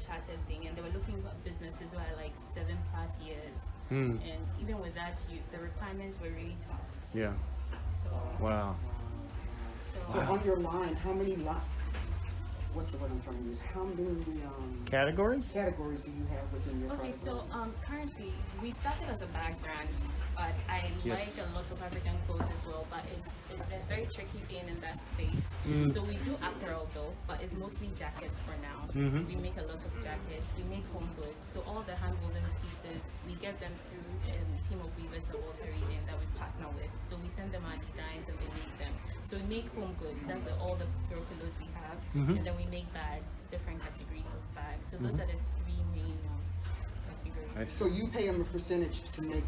chartered thing, and they were looking for businesses who are like 7+ years. And even with that, the requirements were really tough. Yeah. So Wow. So on your line, how many what's the word I'm trying to use? How many Categories? categories do you have within your okay, product so line? currently we started as a bag brand, but I Yes. like a lot of African clothes as well. But it's very tricky being in that space. So we do apparel though, but it's mostly jackets for now. We make a lot of jackets. We make home goods. So all the handwoven pieces, we get them through Team of Weavers, the Water region that we partner with. So we send them our designs and they make them. So we make home goods. That's all the pillows we have, and then we make bags, different categories of bags. So those are the three main categories. So you pay them a percentage to make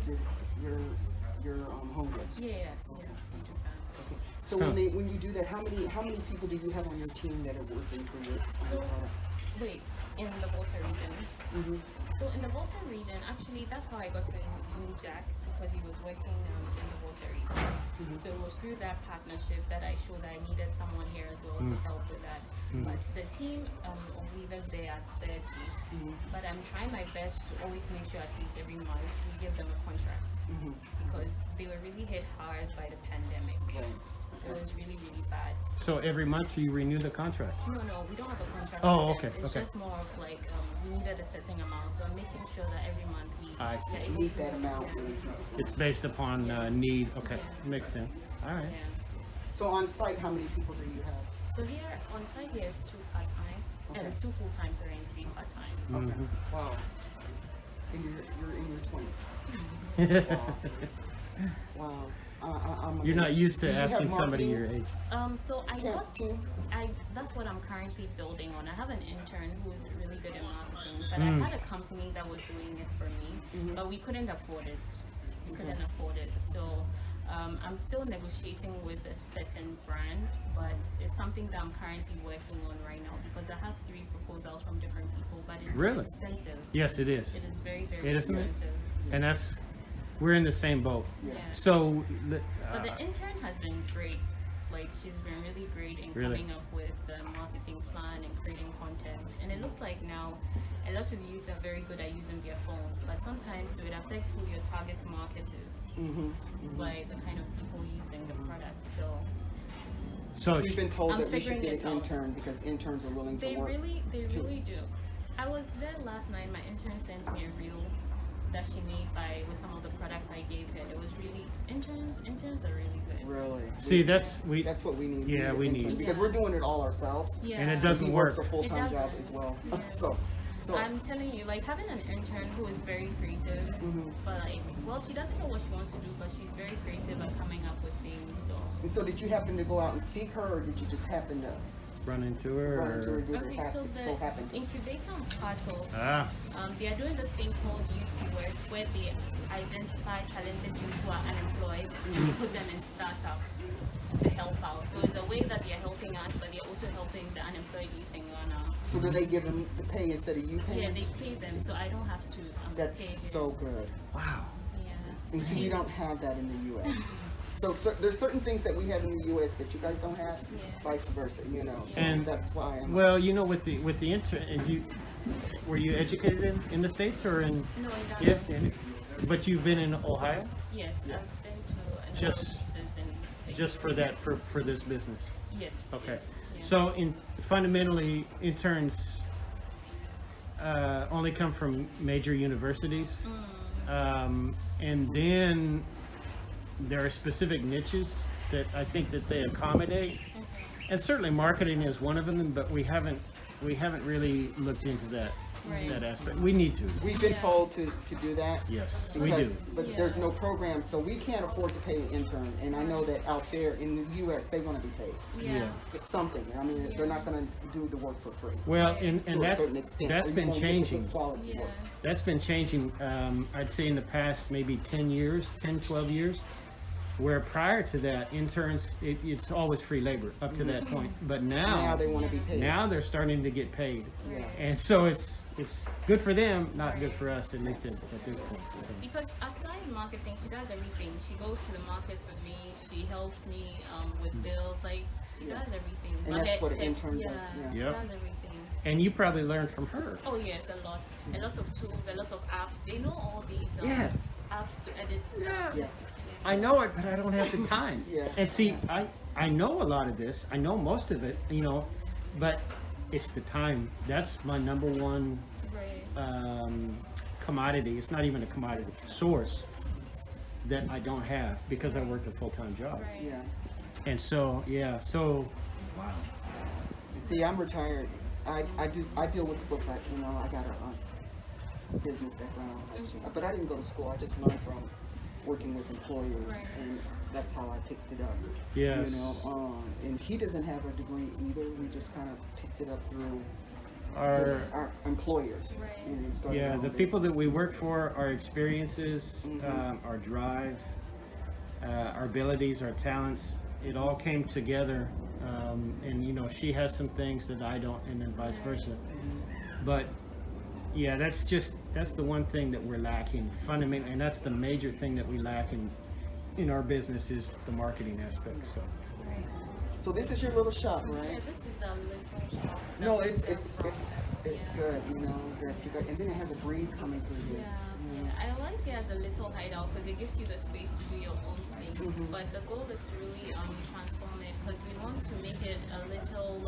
your home goods. Yeah. Okay. So when you do that, how many people do you have on your team that are working for your product? Wait, in the Volta region. So in the Volta region, actually, that's how I got to know Jack, because he was working in the Volta region. So it was through that partnership that I showed that I needed someone here as well to help with that. But the team of weavers there are 30. But I'm trying my best to always make sure at least every month we give them a contract, because they were really hit hard by the pandemic. It was really, really bad. So every month you renew the contract? No, we don't have a contract. Oh, with okay, them. It's okay. just more of like we needed a certain amount, so I'm making sure that every month we I see. are able Meet to that amount. It's based upon need. Okay, makes sense. All right. Yeah. So on site, how many people do you have? So here on site here is 2 part-time and 2 full-time, sorry, and 3 part-time. Okay. Wow. And you're in your 20s. Wow. I'm You're not amazed. used Do to you have asking somebody marketing? your age. So Yeah. that's what I'm currently building on. I have an intern who is really good at marketing, but I had a company that was doing it for me, but we couldn't afford it. So I'm still negotiating with a certain brand, but it's something that I'm currently working on right now, because I have 3 proposals from different people, but it's Really? expensive. Yes, it is. It is very, very It is, isn't it? expensive. And we're in the same boat. Yeah. So, But the intern has been great. Like, she's been really great in Really? coming up with the marketing plan and creating content. And it looks like now a lot of youth are very good at using their phones, but sometimes it affects who your target market is by the kind of people using the product. So We've been told I'm that we should figuring get it an out. intern because interns are willing to they work. really too. do. I was there last night. My intern sent me a reel that she made with some of the products I gave her. It was really interns are really good. Really. see, that's That's what we need. Yeah, an we intern, need- because we're doing it all ourselves. Yeah. and it He doesn't work. works a full-time It job doesn't. as well. Yeah. So I'm telling you, like having an intern who is very creative, but like, well, she doesn't know what she wants to do, but she's very creative at coming up with things. So and so did you happen to go out and seek her, or did you just happen to Run into her. run into her? Or, Did okay, it so so happen the to? incubator I'm part of, ah, they are doing this thing called Youth Work, where they identify talented youth who are unemployed and put them in startups to help out. So it's a way that they are helping us, but they are also helping the unemployed youth in Ghana. So do they give them the pay instead of you paying? Yeah, they pay them, so I don't have to That's pay them. so good. wow. Yeah. And see, we don't have that in the U.S. So there's certain things that we have in the U.S. that you guys don't have, Yeah. vice versa, you know. So And- that's why I'm. Well, you know, with the intern, were you educated in the States or in? No, in Ghana. Yeah, but you've been in Ohio Yes, I've been to a Just- number of places and just for that for this business. yes. Okay. Yeah. So fundamentally, interns only come from major universities, and then there are specific niches that I think that they accommodate, and certainly marketing is one of them. But we haven't really looked into that Right. that aspect. We need to. We've been Yeah. told to do that. Yes, we do. Because, but Yeah. there's no program, so we can't afford to pay an intern. And I know that out there in the U.S., they want to be paid. Yeah. It's something. I mean, they're not going to do the work for free. Well, To and a certain extent, that's or you been won't get the good changing. quality Yeah. work. That's been changing, I'd say in the past maybe 10 years, 10, 12 years, where prior to that, interns, it's always free labor up to that point. But Now they want to be paid. now they're starting to get paid. Right. And so it's good for them, not good for us, at least at this point. Because aside marketing, she does everything. She goes to the markets with me. She helps me with bills. Like she does everything. And But that's what an her- intern does, yeah, yeah. she Yep. does everything. And you probably learned from her. Oh yes, a lot of tools, a lot of apps. They know all these Yes. apps to edit stuff. Yeah. Yeah. I know it, but I don't have the time. Yeah. And see, I know a lot of this. I know most of it, but it's the time. That's my number one Right. commodity. It's not even a commodity, source that I don't have because I work a full-time job. Right. Yeah. And so, wow. See, I'm retired. I deal with books. I got a business background, but I didn't go to school. I just learned from working with employers, Right. and that's how I picked it up. Yes. And he doesn't have a degree either. We just kind of picked it up through Our employers. Right. And started our Yeah, own the people that business. we work for, our experiences, our drive, our abilities, our talents, it all came together. And she has some things that I don't, and then vice versa. But yeah, that's the one thing that we're lacking fundamentally, and that's the major thing that we lack in our business is the marketing aspect. So. Right. So this is your little shop, Yeah, right? this is a little shop. No, that we it's sell from. it's Yeah. good, that you got, and then it has a breeze coming through here. Yeah, I like it as a little hideout because it gives you the space to do your own thing. But the goal is to really transform it because we want to make it a little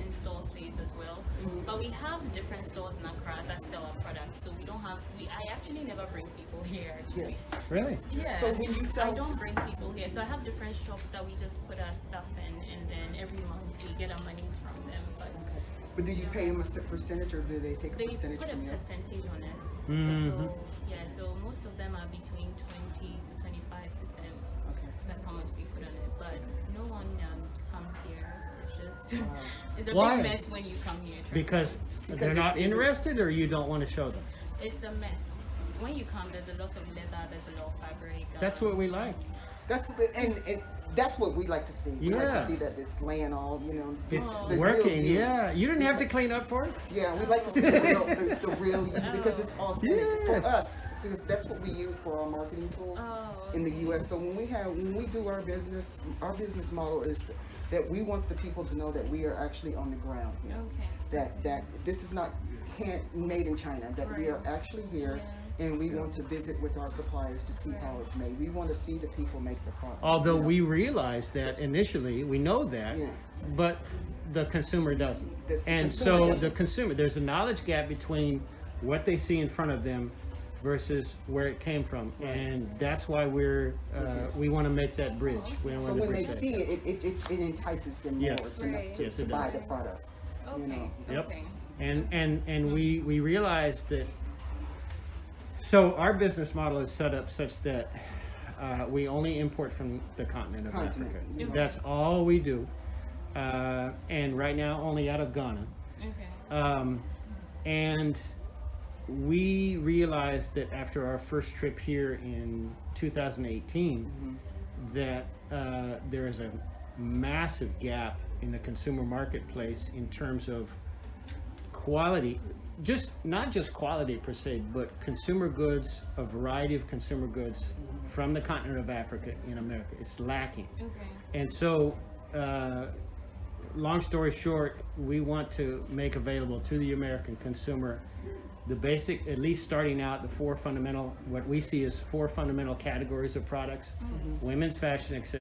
in-store place as well. But we have different stores in Accra that sell our products, so I actually never bring people here. Actually. Yes. Really? Yeah. So when you sell- I don't bring people here, so I have different shops that we just put our stuff in, and then every month we get our monies from them. But do you pay them a percentage, or do they take a They percentage put a from you? percentage on it. Mhm. So most of them are between 20 to 25%. Okay. That's how much they put on it. But no one comes here. It's just it's a Why? big mess when you come here. trust me. Because they're it's not in- interested, or you don't want to show them. It's a mess. When you come, there's a lot of leather. There's a lot of fabric. That's what we like. That's and that's what we like to see. We like Yeah. to see that it's laying all, It's the real working. you. Yeah, you didn't have to clean up for it. Yeah, we like to see the real you because it's authentic Yes. for us. Because that's what we use for our marketing tools in the U.S. So when we do our business model is that we want the people to know that we are actually on the ground here. Okay. That this is not made in China. That we are Right. actually here. And we want to visit with our suppliers to see how it's made. We want to see the people make the product. Although we realized that initially, we know that, Yeah. but the consumer doesn't. The And consumer so doesn't. the consumer, there's a knowledge gap between what they see in front of them versus where it came from, and that's why we want to make that bridge. We So want to when they bridge that see gap. it Yes. entices them more Right. to Yes, it buy does. the product. Okay. Yep. Okay. And we realized that. So our business model is set up such that we only import from the continent of Continent. Africa. Mhm. That's all we do, and right now only out of Ghana. Okay. And we realized that after our first trip here in 2018, that there is a massive gap in the consumer marketplace in terms of quality, not just quality per se, but consumer goods, a variety of consumer goods from the continent of Africa in America. It's lacking. Okay. And so, long story short, we want to make available to the American consumer the basic, at least starting out, what we see as four fundamental categories of products: women's fashion, accessories,